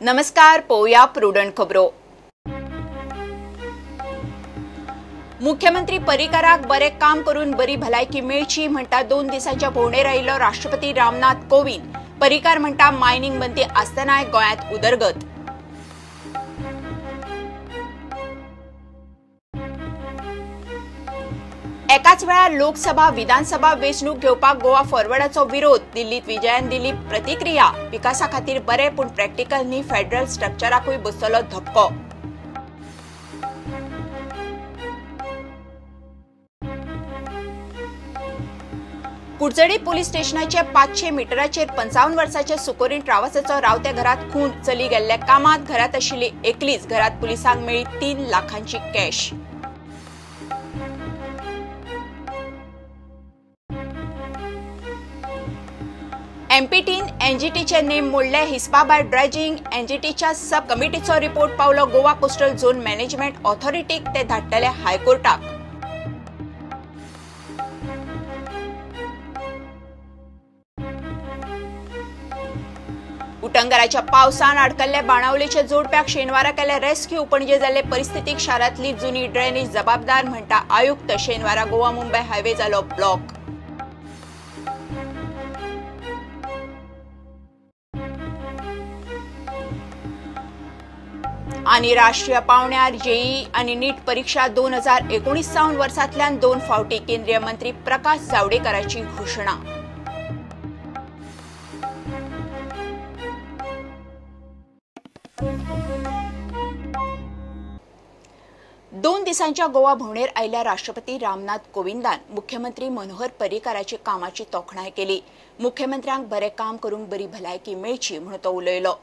नमस्कार, पोया प्रुडंट खबरो। मुख्यमंत्री परिकाराक बरे काम करून बरी भलायकी मेळची म्हणटा 2 दिसांच्या भोंवडेर आयिल्लो राष्ट्रपती रामनाथ कोविंद। परिकार म्हणटा मायनिंग बंदी आसतनाय गोंयांत उदरगत। एकाच वेळार लोकसभा विधानसभा वेंचणूक घेवपाक गोवा फॉरवर्डाचो विरोध। दिल्लीत विजयान दिली प्रतिक्रिया। विकासा खातीर बरे पूण प्रॅक्टिकल न्ही, फेडरल स्ट्रक्चराकूय बसतलो धक्को। कुडचडी पुलीस स्टेशनाचे 500 मीटराचेर 55 वर्साचे सुकोरीन ट्रावसाचो रावते घरात खून। चली गेल्ल्या कामात घरात आशिल्ली एकलीच। घरात पुलिसांक मेळ्ळी 3 लाखांची कॅश। एमपीटीन एनजीटीचे नेम मोडले। हिस्पा भायर ड्रेजिंग एनजीटीच्या सब कमिटीचो रिपोर्ट पावलो गोवा कोस्टल झोन मॅनेजमेंट ऑथॉरिटीक। ते धाडटले हायकोर्टाक। उटंगराच्या पावसान अडकल्ले बाणावलेच्या जोडप्याक शेनवारा केले रेस्क्यू। पणजे जाल्ले परिस्थितीक शारांतली जुनी ड्रेनेज जबाबदार म्हणटा आयुक्त। शेनवारा गोवा मुंबय हायवे जालो ब्लॉक। आणि राष्ट्रीय पावण्यार जेईई आणि नीट परीक्षा 2019 सावन वर्सांतल्यान 2 फावटी। केंद्रीय मंत्री प्रकाश जावडेकराची घोषणा। दोन दिसांच्या गोवा भोंवडेर आयिल्ल्या राष्ट्रपती रामनाथ कोविंदान मुख्यमंत्री मनोहर पर्रीकाराची कामाची तोखणाय केली। मुख्यमंत्र्यांक बरे काम करून बरी भलायकी मेळची म्हणून तो उलयलो।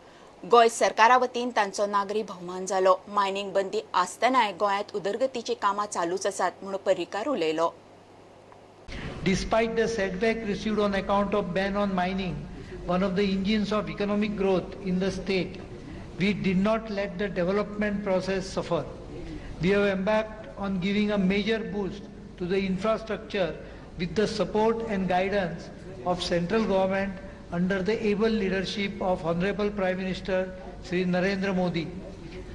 गोय सरकारा वतीन तांचो नागरी भोवमान जालो। मायनिंग बंदी आसतनाय गोंयांत उदरगतीची कामां चालूच आसात म्हणून पर्रीकार उलयलो। Despite the setback received on account of ban on mining, one of the engines of economic growth in the state, we did not let the development process suffer. We have embarked on giving a major boost to the infrastructure with the support and guidance of central government under the able leadership of Honorable Prime Minister Shri Narendra Modi.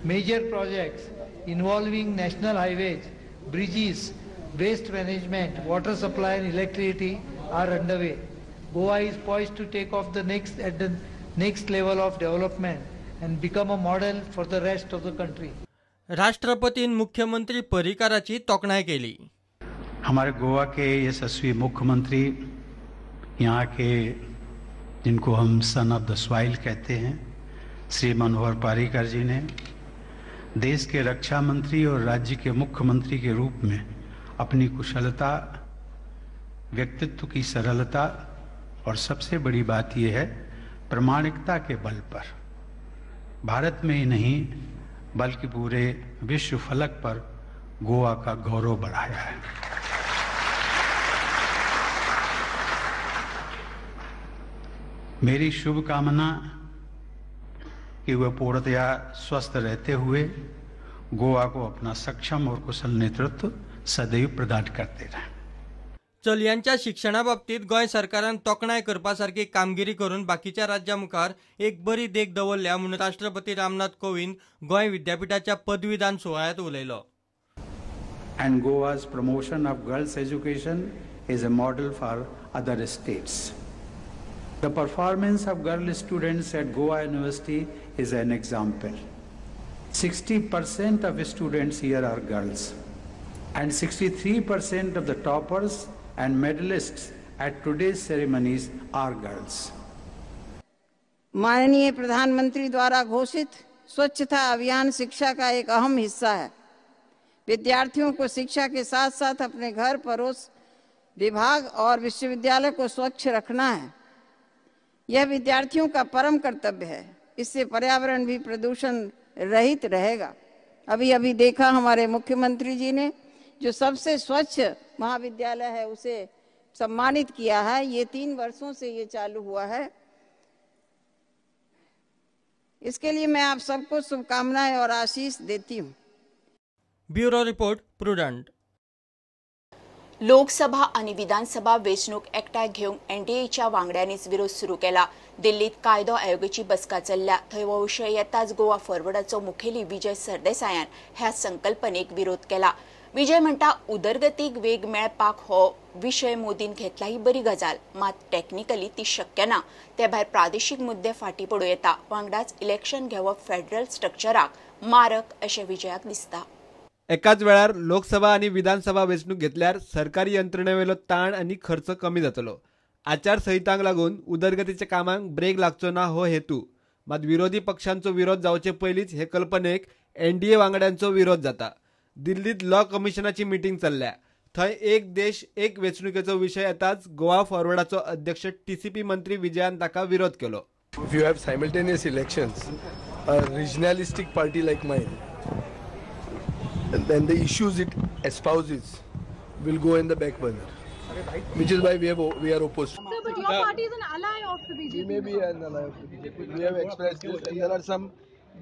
Major projects involving national highways, bridges, waste management, water supply and electricity are underway. Goa is poised to take off the next level of development and become a model for the rest of the country. राष्ट्रपतीन मुख्यमंत्री पर्रीकाराची तोखणाय केली। हमारे गोवा के यशस्वी मुख्यमंत्री, यहाँ के जिनको हम son of the soil कहते हैं, श्री मनोहर पर्रीकार जी ने देश के रक्षा मंत्री और राज्य के मुख्यमंत्री के रूप में अपनी कुशलता, व्यक्तित्व की सरलता और सबसे बड़ी बात यह है प्रामाणिकता के बल पर भारत में ही नहीं बल्कि पूरे विश्व फलक पर गोवा का गौरव बढ़ाया है। मेरी शुभकामना कि वह पूर्णतया स्वस्थ रहते हुए गोवा को अपना सक्षम और कुशल नेतृत्व सदैव प्रदान करते रहे। चलयांच्या शिक्षणा बाबतीत गोय सरकारान तोखणाय करपासारखी कामगिरी करून बाकीच्या राज्यां मुखार एक बरी देख दवरल्या म्हणून राष्ट्रपती रामनाथ कोविंद गोय विद्यापीठाच्या पदवीदान सोहळ्यात उलयलो। And Goa's promotion of girls' education is a model for other states. The performance of girl students at Goa University is an example. 60% of students here are girls, and 63% of the toppers and medalists at today's ceremonies are girls. माननीय प्रधानमंत्री द्वारा घोषित स्वच्छता अभियान शिक्षा का एक अहम हिस्सा है। विद्यार्थियों को शिक्षा के साथ साथ अपने घर, पड़ोस, विभाग और विश्वविद्यालय को स्वच्छ रखना है। यह विद्यार्थियों का परम कर्तव्य है। इससे पर्यावरण भी प्रदूषण रहित रहेगा। अभी देखा हमारे मुख्यमंत्री जी ने जो सबसे स्वच्छ महाविद्यालय है उसे सम्मानित किया है। ये 3 वर्षों से ये चालू हुआ है। इसके लिए मैं आप सबको शुभकामनाएं और आशीष देती हूँ। Bureau report prudent. लोकसभा आणि विधानसभा वेंचणूक एकठांय घेवंक एनडीएच्या वांगड्यांनीच विरोध सुरू केला। दिल्लीत कायदो आयोगाची बसका चल्ल्या थंय हो विशय येताच गोवा फॉरवर्डाचो मुखेली विजय सरदेसायान ह्या संकल्पनेक विरोध केला. विजय म्हणटा उदरगतीक वेग मेळपाक हो विशय मोदीन घेतला ही बरी गजाल, मात टेक्निकली ती शक्य ना. ते भायर प्रादेशीक मुद्दे फाटी पडू येता. वांगडाच इलेक्शन घेवप फेडरल स्ट्रक्चराक मारक अशें विजयाक दिसता. एकाच वेळार लोकसभा आणि विधानसभा वेंचणूक घेतल्यार सरकारी यंत्रणेवेलो ताण आणि खर्च कमी जातलो. आचारसंहितांक लागून उदरगतीच्या कामांक ब्रेक लागचो ना हो हेतू. मात विरोधी पक्षांचो विरोध जावचे पयलींच हे कल्पनेक एनडीए वांगड्यांचो विरोध जाता. दिल्लीत लॉ कमिशनाची मीटिंग चल्ल्या. थंय एक देश एक वेंचणुकेचो विशय येताच गोवा फॉरवर्डाचो अध्यक्ष टीसीपी मंत्री विजयान ताका विरोध केलो. If you have simultaneous elections, a regionalistic party like mine, then the issues it espouses will go in the back burner, which is why we are opposed. Sir, but your party is an ally of the BJP. We may be an ally of the BJP. We have expressed this, and there are some.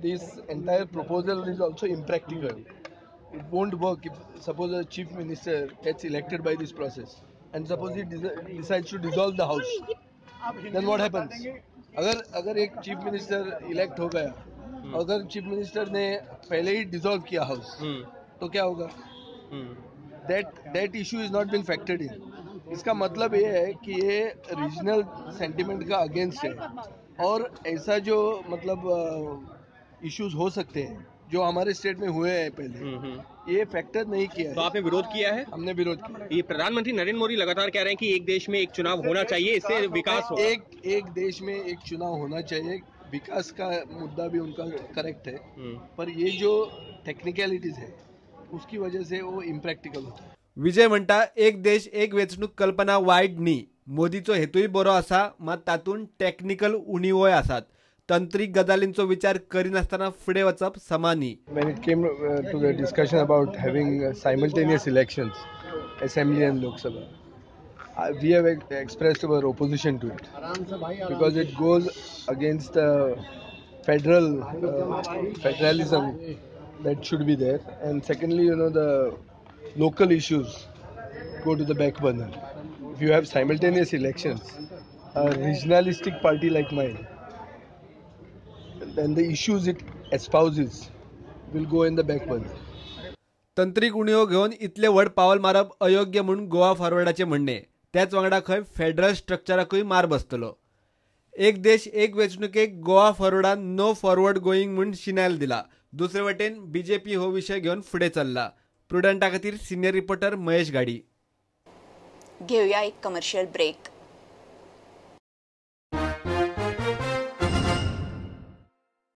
This entire proposal is also impractical. It won't work if suppose a chief minister gets elected by this process, and suppose he decides to dissolve the house. Then what happens? अगर एक chief minister elect हो गया, अगर chief minister ने पहले ही dissolve KIA house, तो क्या होगा? That issue is not been factored in. इसका मतलब ये है कि ये रीजनल सेंटिमेंट का अगेंस्ट है, और ऐसा जो मतलब इश्यूज हो सकते हैं जो हमारे स्टेट में हुए हैं पहले, ये फैक्टर नहीं किया है. तो आपने विरोध किया है? हमने विरोध किया. ये प्रधानमंत्री नरेंद्र मोदी लगातार कह रहे हैं कि एक देश में एक चुनाव होना चाहिए, इससे विकास हो. एक देश में एक चुनाव होना चाहिए, विकास का मुद्दा भी उनका करेक्ट है, पर ये जो टेक्निकलिटीज है उसकी वजह से वो इम्प्रॅक्टिकल होता है. विजय म्हणटा एक देश एक वेंचणूक कल्पना वायट न्ही. मोदीचो हेतूय बरो आसा, मात तातूंत टेक्निकल उणिवोय आसात. तंत्रीक गजालींचो विचार करिनासतना फुडें वचप समान न्ही. When it came to the discussion about having simultaneous elections, Assembly and Lok Sabha, we have expressed our opposition to it because it goes against the federalism that should be there, and secondly, the local issues go to the back burner. If you have simultaneous elections, a regionalistic party like mine, then the issues it espouses will go in the back burner. तंत्रीक उणीव घेवन इतले व्हड पावल मारप अयोग्य म्हणून गोवा फॉरवर्डाचे म्हणणे. त्याच वांगडा खंय फेडरल स्ट्रक्चराकूय मार बसतलो. एक देश एक वेंचणुकेक गोवा फॉरवर्डान नो फॉरवर्ड गोईंग म्हणून शिनायल दिला. दुसरे वटेन बीजेपी हो विशय घेवन फुडें चल्ला. प्रुडंटा खातीर सिनियर रिपोर्टर महेश गाडी. घेऊया एक कमर्शियल ब्रेक.